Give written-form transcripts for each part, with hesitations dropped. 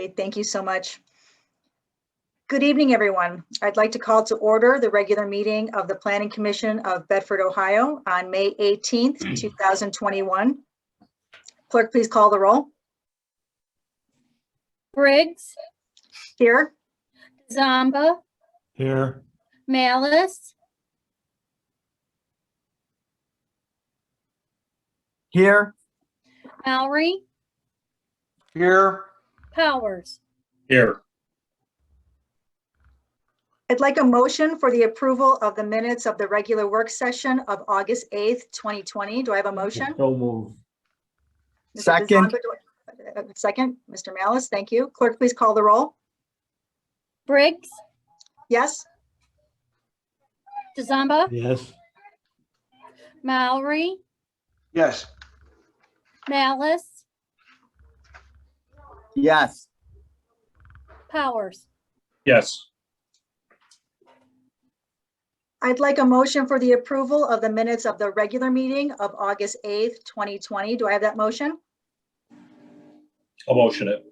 Great, thank you so much. Good evening, everyone. I'd like to call to order the regular meeting of the Planning Commission of Bedford, Ohio on May 18th, 2021. Clerk, please call the roll. Briggs, Here. Zamba, Here. Malice, Here. Mowry, Here. Powers. Here. I'd like a motion for the approval of the minutes of the regular work session of August 8th, 2020. Do I have a motion? So move. Mr. Second. DeZamba, second, Mr. Malice, thank you. Clerk, please call the roll. Briggs, Yes? Zamba, Yes. Mowry, Yes. Malice, Yes. Powers. Yes. I'd like a motion for the approval of the minutes of the regular meeting of August 8th, 2020. Do I have that motion? I'll motion it.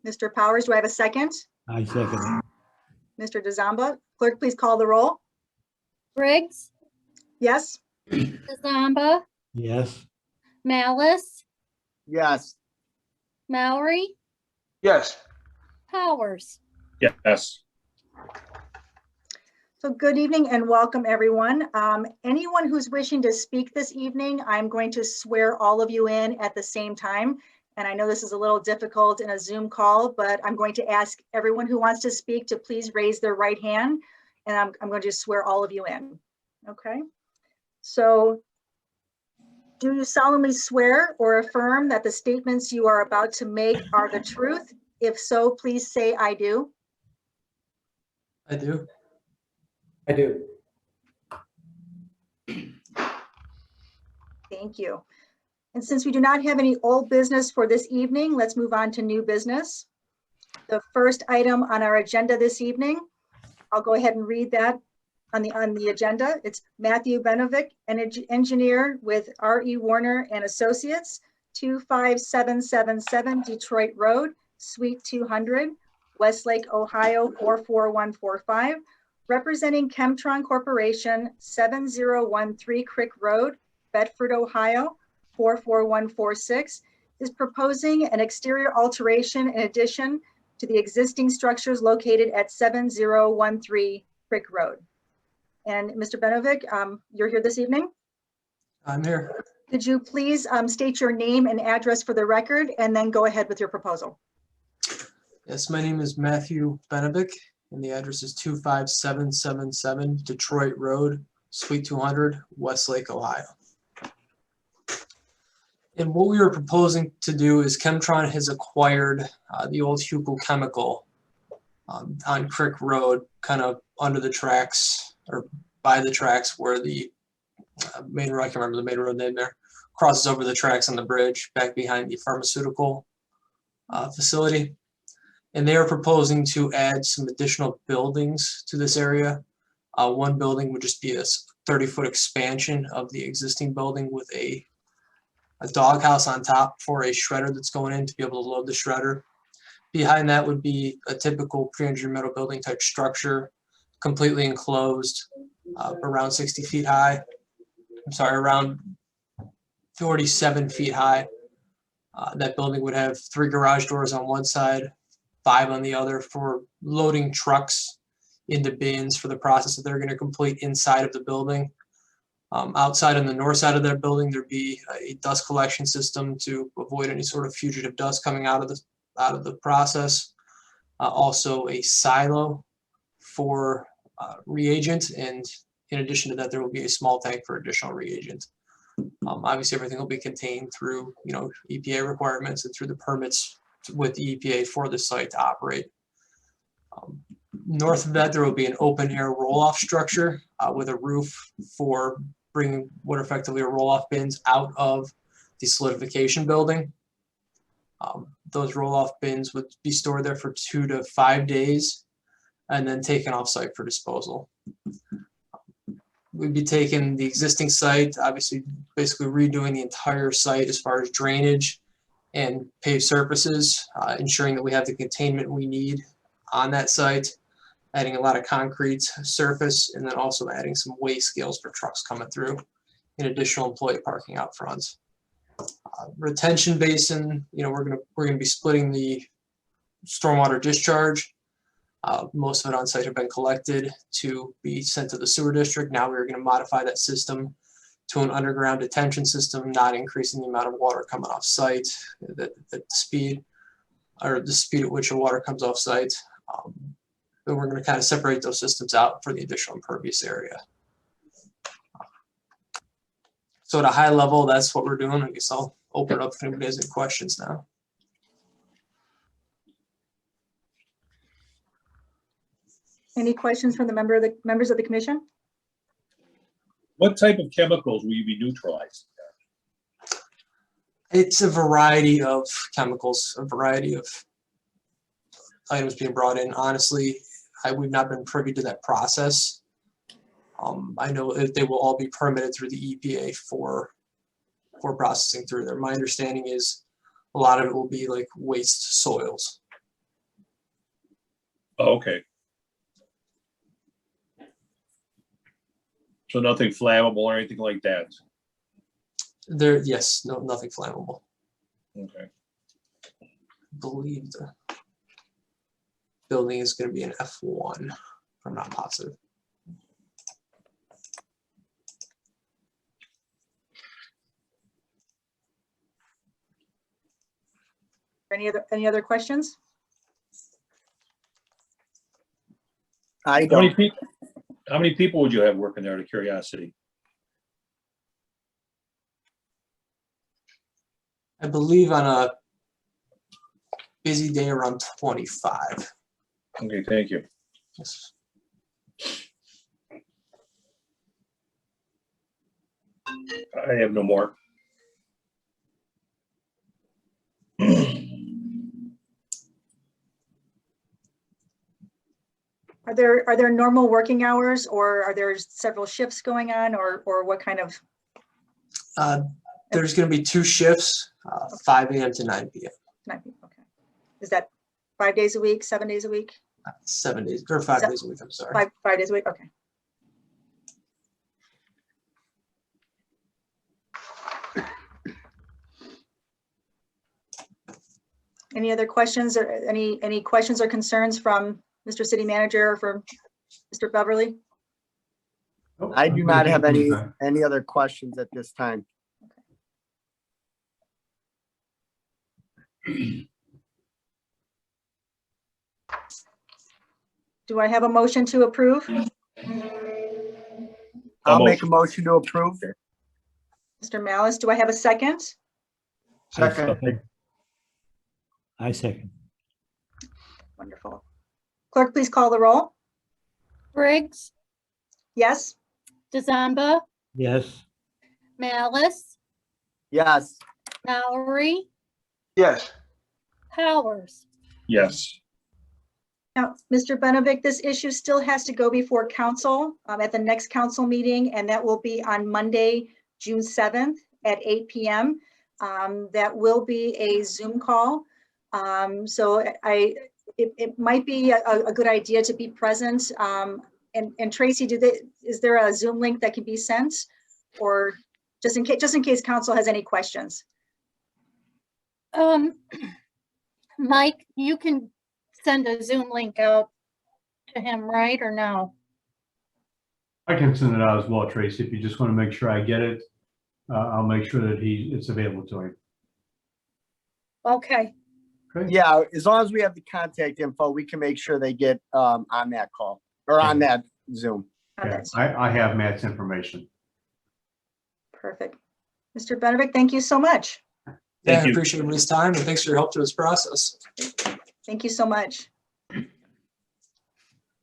Mr. Powers, do I have a second? I second Mr. DeZamba, clerk, please call the roll. Briggs, Yes? Zamba, it. Yes. Malice, Yes. Mowry, Yes. Powers. Yes. So good evening and welcome, everyone. Anyone who's wishing to speak this evening, I'm going to swear all of you in at the same time. And I know this is a little difficult in a Zoom call, but I'm going to ask everyone who wants to speak to please raise their right hand. And I'm going to just swear all of you in. Okay. So do you solemnly swear or affirm that the statements you are about to make are the truth? If so, please say I do. I do. I do. Thank you. And since we do not have any old business for this evening, let's move on to new business. The first item on our agenda this evening, I'll go ahead and read that on the agenda. It's Matthew Benovic, an engineer with R.E. Warner and Associates, 25777 Detroit Road, Suite 200, Westlake, Ohio 44145, representing Chemtron Corporation, 7013 Crick Road, Bedford, Ohio 44146, is proposing an exterior alteration in addition to the existing structures located at 7013 Crick Road. And Mr. Benovic, you're here this evening. I'm here. Could you please state your name and address for the record and then go ahead with your proposal? Yes, my name is Matthew Benovic, and the address is 25777 Detroit Road, Suite 200, Westlake, Ohio. And what we were proposing to do is Chemtron has acquired the old Hugo Chemical on Crick Road, kind of under the tracks or by the tracks where the main road, I can't remember the main road name there, crosses over the tracks on the bridge back behind the pharmaceutical facility. And they are proposing to add some additional buildings to this area. One building would just be a 30-foot expansion of the existing building with a doghouse on top for a shredder that's going in to be able to load the shredder. Behind that would be a typical pre-engineered metal building type structure, completely enclosed, around 60 feet high. I'm sorry, around 47 feet high. That building would have 3 garage doors on one side, 5 on the other for loading trucks into bins for the process that they're going to complete inside of the building. Outside on the north side of their building, there'd be a dust collection system to avoid any sort of fugitive dust coming out of the process. Also a silo for reagent, and in addition to that, there will be a small tank for additional reagent. Obviously, everything will be contained through EPA requirements and through the permits with the EPA for the site to operate. North of that, there will be an open air roll-off structure with a roof for bringing what effectively are roll-off bins out of the solidification building. Those roll-off bins would be stored there for 2 to 5 days and then taken off-site for disposal. We'd be taking the existing site, obviously basically redoing the entire site as far as drainage and paved surfaces, ensuring that we have the containment we need on that site, adding a lot of concrete surface, and then also adding some weigh scales for trucks coming through, and additional employee parking out front. Retention basin, we're gonna be splitting the stormwater discharge. Most of it on site have been collected to be sent to the sewer district. Now we're going to modify that system to an underground detention system, not increasing the amount of water coming off site, the speed at which the water comes off site. Then we're going to kind of separate those systems out for the additional impervious area. So at a high level, that's what we're doing. I guess I'll open it up if anybody has any questions now. Any questions from the members of the commission? What type of chemicals will you be neutralizing? It's a variety of chemicals, a variety of items being brought in. Honestly, we've not been privy to that process. I know that they will all be permitted through the EPA for processing through there. My understanding is a lot of it will be like waste soils. Oh, okay. So nothing flammable or anything like that? Yes, no, nothing flammable. Okay. I believe the building is going to be an F1. I'm not positive. Any other questions? How many people would you have working there, out of curiosity? I believe on a busy day around 25. Okay, thank you. Yes. I have no more. Are there normal working hours, or are there several shifts going on, or what kind of? There's going to be 2 shifts, 5 a.m. to 9 p.m. 9 p.m. Okay. Is that 5 days a week, 7 days a week? 7 days or 5 days a week. I'm sorry. 5 days a week. Okay. Any other questions, or any questions or concerns from Mr. City Manager or from Mr. Beverly? I do not have any other questions at this time. Do I have a motion to approve? I'll make a motion to approve. Mr. Malice, do I have a second? Second. I second. Wonderful. Clerk, please call the roll. Briggs, Yes? DeZamba, Yes. Malice, Yes. Mallory, Yes. Powers. Yes. Now, Mr. Benovic, this issue still has to go before council at the next council meeting, and that will be on Monday, June 7th at 8 p.m. That will be a Zoom call. So it might be a good idea to be present. And Tracy, is there a Zoom link that can be sent, or just in case council has any questions? Mike, you can send a Zoom link out to him, right, or no? I can send it out as well, Tracy. If you just want to make sure I get it, I'll make sure that it's available to him. Okay, Okay? Yeah, as long as we have the contact info, we can make sure they get on that call or on that Zoom. Yeah, I have Matt's information. Perfect. Mr. Benovic, thank you so much. Yeah, I you. appreciate everybody's time, and thanks for your help through this process. Thank you so much.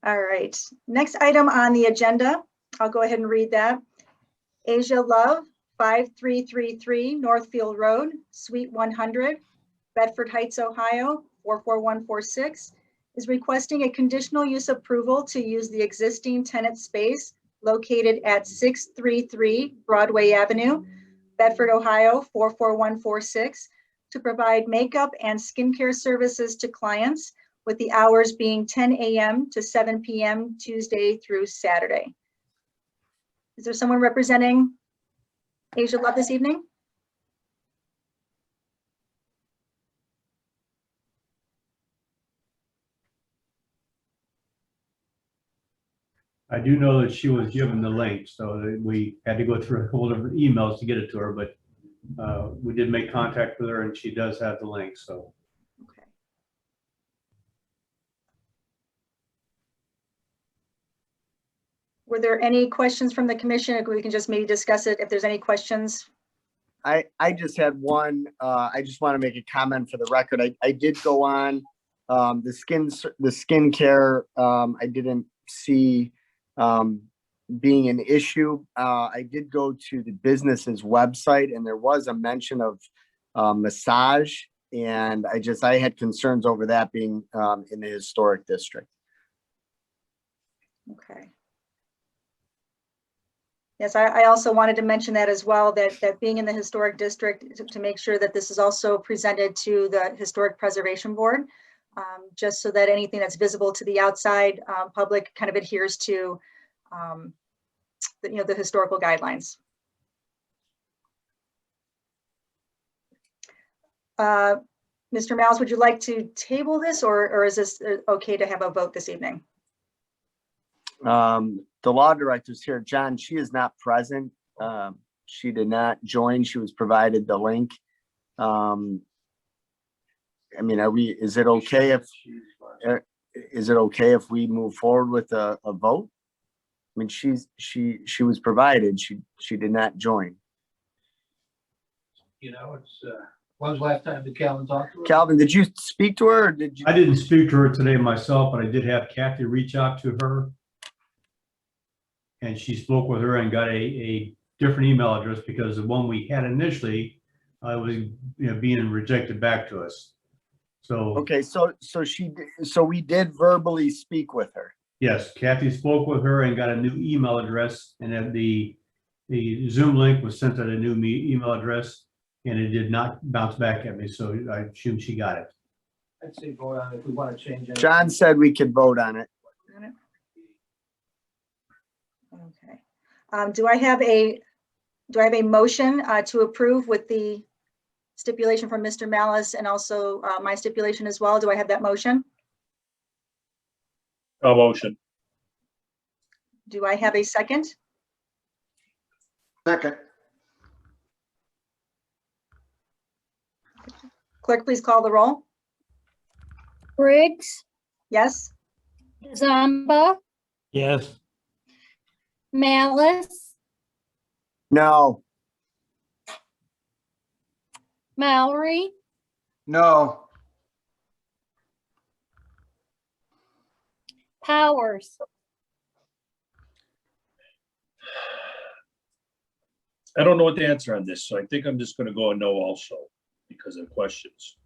All right, next item on the agenda, I'll go ahead and read that. Asia Love, 5333 Northfield Road, Suite 100, Bedford Heights, Ohio, 44146, is requesting a conditional use approval to use the existing tenant space located at 633 Broadway Avenue, Bedford, Ohio, 44146, to provide makeup and skincare services to clients, with the hours being 10 a.m. to 7 p.m. Tuesday through Saturday. Is there someone representing Asia Love this evening? I do know that she was given the link, so that we had to go through a whole different emails to get it to her, but we did make contact with her and she does have the link, so. Okay. Were there any questions from the commission? If we can just maybe discuss it if there's any questions. I just had one, I just want to make a comment for the record. I did go on, the skincare, I didn't see, being an issue. I did go to the business's website and there was a mention of, massage. And I had concerns over that being, in the historic district. Okay. Yes, I also wanted to mention that as well, that being in the historic district, to make sure that this is also presented to the Historic Preservation Board, just so that anything that's visible to the outside public kind of adheres to the historical guidelines. Mr. Miles, would you like to table this, or is this okay to have a vote this evening? The law director's here. John, she is not present. She did not join. She was provided the link. I mean, is it okay if we move forward with a vote? I mean, she was provided. She did not join. You know, when's the last time that Calvin talked to her? Calvin, did you speak to her or did you? I didn't speak to her today myself, but I did have Kathy reach out to her. And she spoke with her and got a different email address because the one we had initially was being rejected back to us. So Okay, so we did verbally speak with her. yes, Kathy spoke with her and got a new email address, and then the Zoom link was sent to the new email address, and it did not bounce back at me. So I assume she got it. I'd say vote on it if we want to change it. John said we could vote on it. Okay. Do I have a motion to approve with the stipulation from Mr. Malice and also my stipulation as well? Do I have that motion? A motion. Do I have a second? Second. Clerk, please call the roll. Briggs, Yes? Zamba, Yes. Malice, No, Mallory, No. Powers. I don't know what the answer on this, so I think I'm just gonna go a no also because of questions.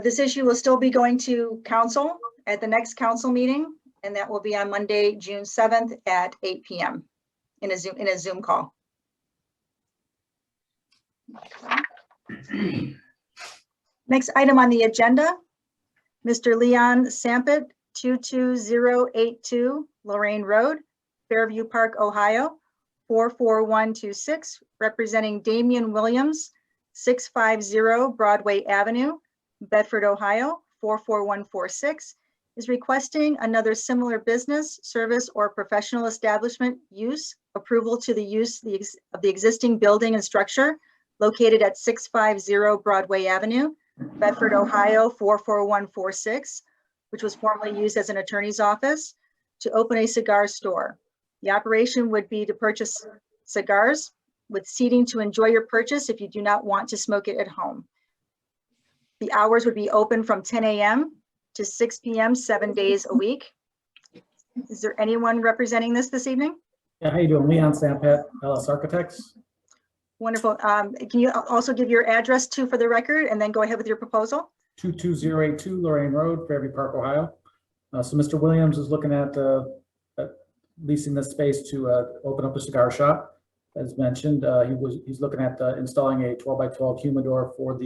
This issue will still be going to council at the next council meeting, and that will be on Monday, June 7th at 8 p.m. in a Zoom call. Okay. Next item on the agenda, Mr. Leon Sampit, 22082 Lorraine Road, Fairview Park, Ohio, 44126, representing Damian Williams, 650 Broadway Avenue, Bedford, Ohio, 44146, is requesting another similar business, service, or professional establishment use approval to the use of the existing building and structure located at 650 Broadway Avenue, Bedford, Ohio, 44146, which was formerly used as an attorney's office, to open a cigar store. The operation would be to purchase cigars with seating to enjoy your purchase if you do not want to smoke it at home. The hours would be open from 10 a.m. to 6 p.m. 7 days a week. Is there anyone representing this evening? Yeah, how you doing? Leon Sampet, LS Architects. Wonderful. Can you also give your address too for the record and then go ahead with your proposal? 22082 Lorraine Road, Fairview Park, Ohio. So Mr. Williams is looking at leasing the space to open up a cigar shop. As mentioned, he's looking at installing a 12 by 12 humidor for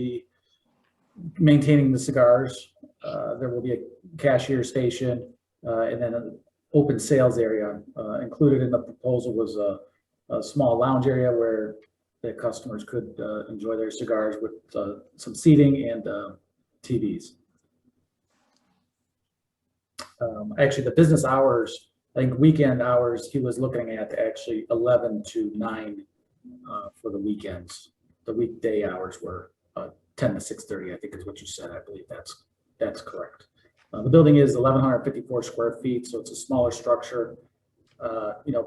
maintaining the cigars. There will be a cashier station and then an open sales area. Included in the proposal was a small lounge area where the customers could enjoy their cigars with some seating and TVs. Actually, the business hours, I think weekend hours, he was looking at actually 11 to 9 for the weekends. The weekday hours were 10 to 6:30, I think is what you said. I believe that's correct. The building is 1,154 square feet, so it's a smaller structure.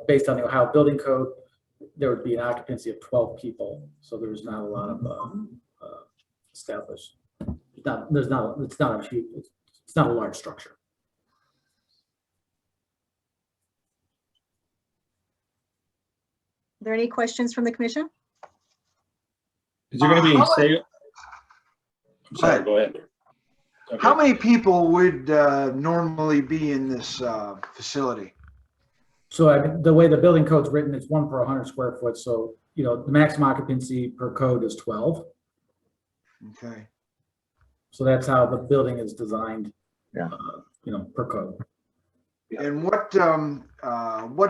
Based on the Ohio Building Code, there would be an occupancy of 12 people, so there's not a lot of established. It's not a large structure. Are there any questions from the commission? Is there gonna be sale? I'm sorry, go ahead. Okay. How many people would normally be in this facility? So the way the building code's written, it's 1 per 100 square foot. So, the maximum occupancy per code is 12. Okay. So that's how the building is designed, Yeah. Per code. And what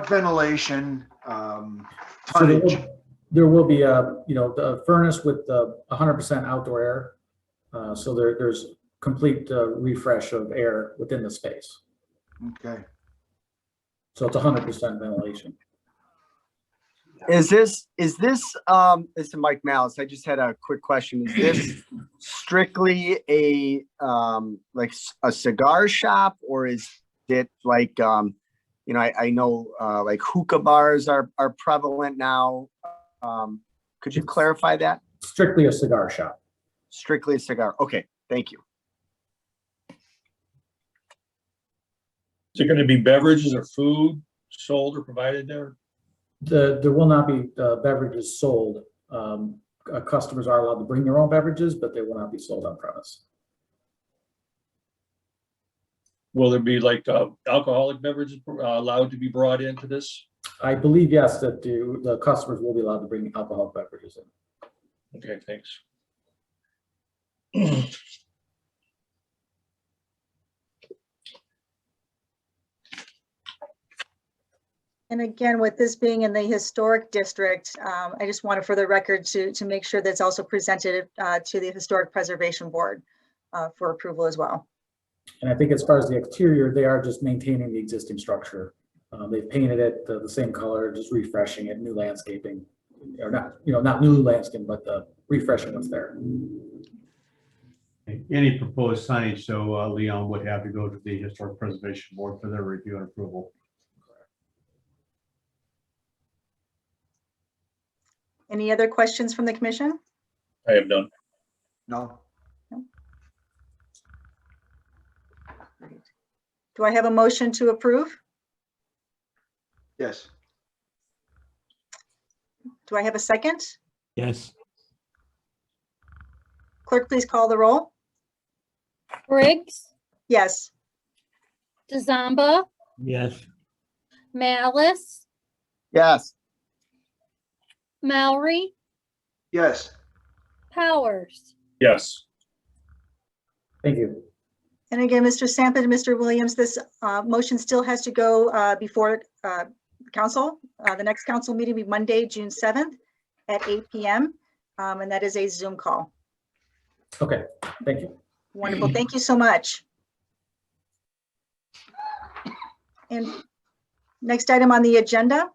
ventilation So tonnage? there will be the furnace with 100% outdoor air. So there's complete refresh of air within the space. Okay. So it's 100% ventilation. Is this this is Mike Malice. I just had a quick question. Is this strictly a like a cigar shop, or is it like I know like hookah bars are prevalent now? Could you clarify that? Strictly a cigar shop. Strictly a cigar. Okay, thank you. Is there gonna be beverages or food sold or provided there? There will not be beverages sold. Customers are allowed to bring their own beverages, but they will not be sold on premise. Will there be like alcoholic beverages allowed to be brought into this? I believe, yes, that the customers will be allowed to bring alcoholic beverages in. Okay, thanks. And again, with this being in the historic district, I just wanted for the record to make sure that's also presented to the Historic Preservation Board for approval as well. And I think as far as the exterior, they are just maintaining the existing structure. They've painted it the same color, just refreshing it, new landscaping, or not new landscaping, but refreshing what's there. Any proposed signage, so Leon would have to go to the Historic Preservation Board for their review and approval. Any other questions from the commission? I have none. No. Do I have a motion to approve? Yes. Do I have a second? Yes. Clerk, please call the roll. Briggs, Yes. DeZamba, Yes. Malice, Yes. Mallory, Yes. Powers. Yes. Thank you. And again, Mr. Sampa and Mr. Williams, this motion still has to go before council. The next council meeting will be Monday, June 7th at 8 p.m. And that is a Zoom call. Okay, thank you. Wonderful. Thank you so much. And next item on the agenda,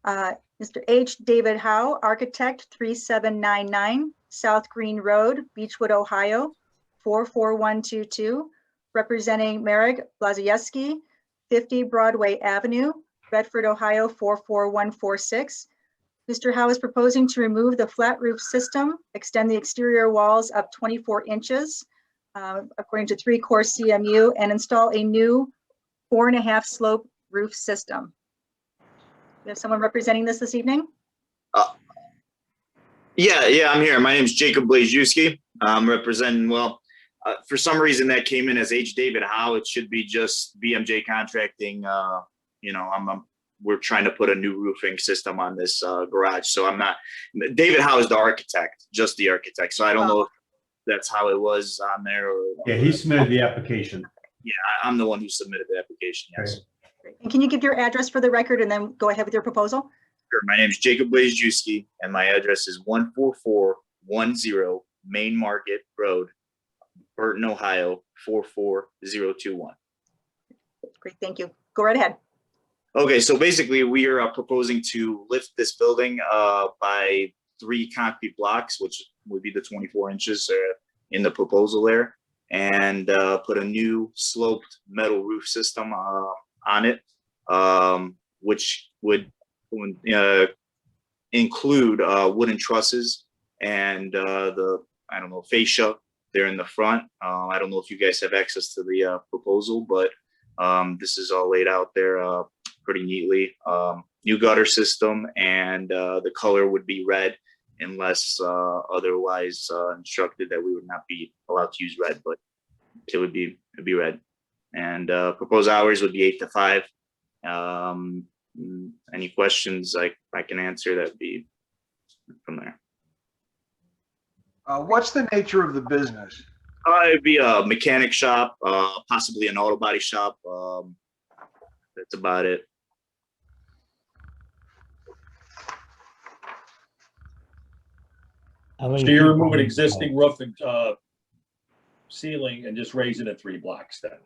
Mr. H. David Howe, architect, 3799 South Green Road, Beechwood, Ohio, 44122, representing Marek Blazieski, 50 Broadway Avenue, Bedford, Ohio, 44146. Mr. Howe is proposing to remove the flat roof system, extend the exterior walls up 24 inches, according to 3-core CMU, and install a new 4.5 slope roof system. We have someone representing this evening? Yeah, I'm here. My name is Jacob Blazewski. I'm representing, for some reason that came in as H. David Howe. It should be just BMJ Contracting we're trying to put a new roofing system on this garage. So I'm not, David Howe is the architect, just the architect. So I don't know if that's how it was on there. Or, Yeah, he submitted the application. yeah, I'm the one who submitted the application. Yes. Great. And can you give your address for the record and then go ahead with your proposal? Sure. My name is Jacob Blazewski, and my address is 14410 Main Market Road, Burton, Ohio 44021. Great, thank you. Go right ahead. Okay, so basically we are proposing to lift this building by 3 concrete blocks, which would be the 24 inches in the proposal there, and put a new sloped metal roof system on it, which would include wooden trusses and fascia there in the front. I don't know if you guys have access to the proposal, but this is all laid out there pretty neatly. New gutter system, and the color would be red unless otherwise instructed that we would not be allowed to use red, but it'd be red. And proposed hours would be 8 to 5. Any questions I can answer, that'd be from there. What's the nature of the business? It'd be a mechanic shop, possibly an auto body shop. That's about it. So you're removing existing roof and ceiling and just raising it 3 blocks then?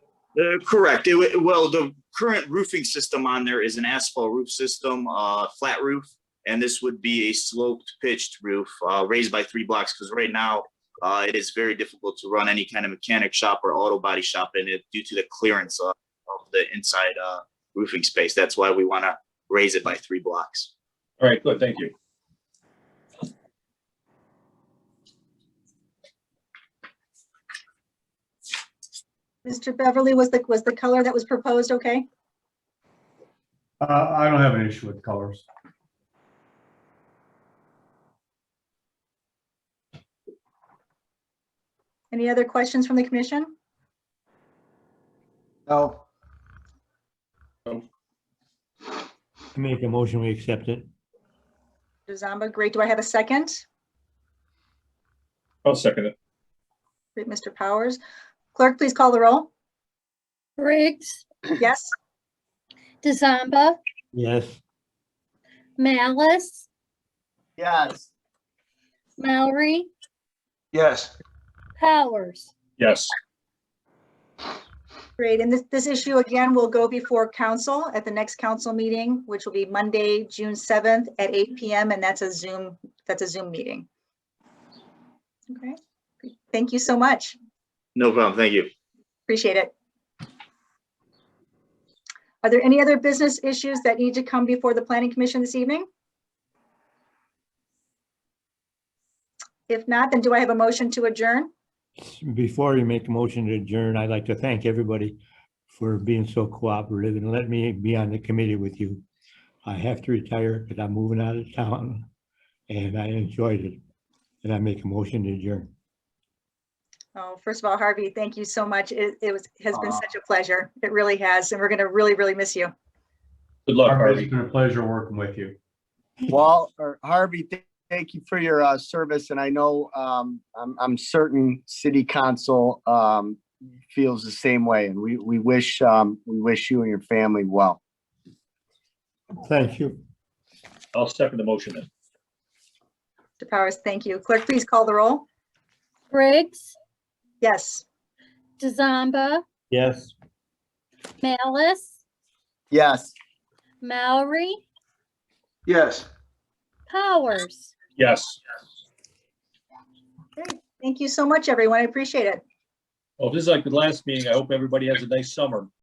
Correct. Well, the current roofing system on there is an asphalt roof system, flat roof, and this would be a sloped pitched roof raised by 3 blocks, because right now it is very difficult to run any kind of mechanic shop or auto body shop in it due to the clearance of the inside roofing space. That's why we want to raise it by 3 blocks. All right, good, thank you. Mr. Beverly, was the color that was proposed okay? I don't have an issue with colors. Any other questions from the commission? No. Make a motion, we accept it. Zamba, great. Do I have a second? I'll second it. Great, Mr. Powers. Clerk, please call the roll. Briggs, Yes? DeZamba, Yes. Malice, Yes. Mallory, Yes. Powers. Yes. Great. And this issue again will go before council at the next council meeting, which will be Monday, June 7th at 8 p.m. And that's a Zoom meeting. Okay. Thank you so much. No problem. Thank you. Appreciate it. Are there any other business issues that need to come before the Planning Commission this evening? If not, then do I have a motion to adjourn? Before you make a motion to adjourn, I'd like to thank everybody for being so cooperative and let me be on the committee with you. I have to retire because I'm moving out of town and I enjoyed it. And I make a motion to adjourn. Oh, first of all, Harvey, thank you so much. It has been such a pleasure. It really has. And we're going to really, really miss you. Good luck, Harvey. It's been a pleasure working with you. Well, Harvey, thank you for your service. And I know I'm certain City Council feels the same way. And we wish you and your family well. Thank you. I'll second the motion then. Mr. Powers, thank you. Clerk, please call the roll. Briggs, Yes. DeZamba, Yes. Malice, Yes. Mallory, Yes. Powers. Yes. Great. Thank you so much, everyone. I appreciate it. Well, if this is like the last meeting, I hope everybody has a nice summer.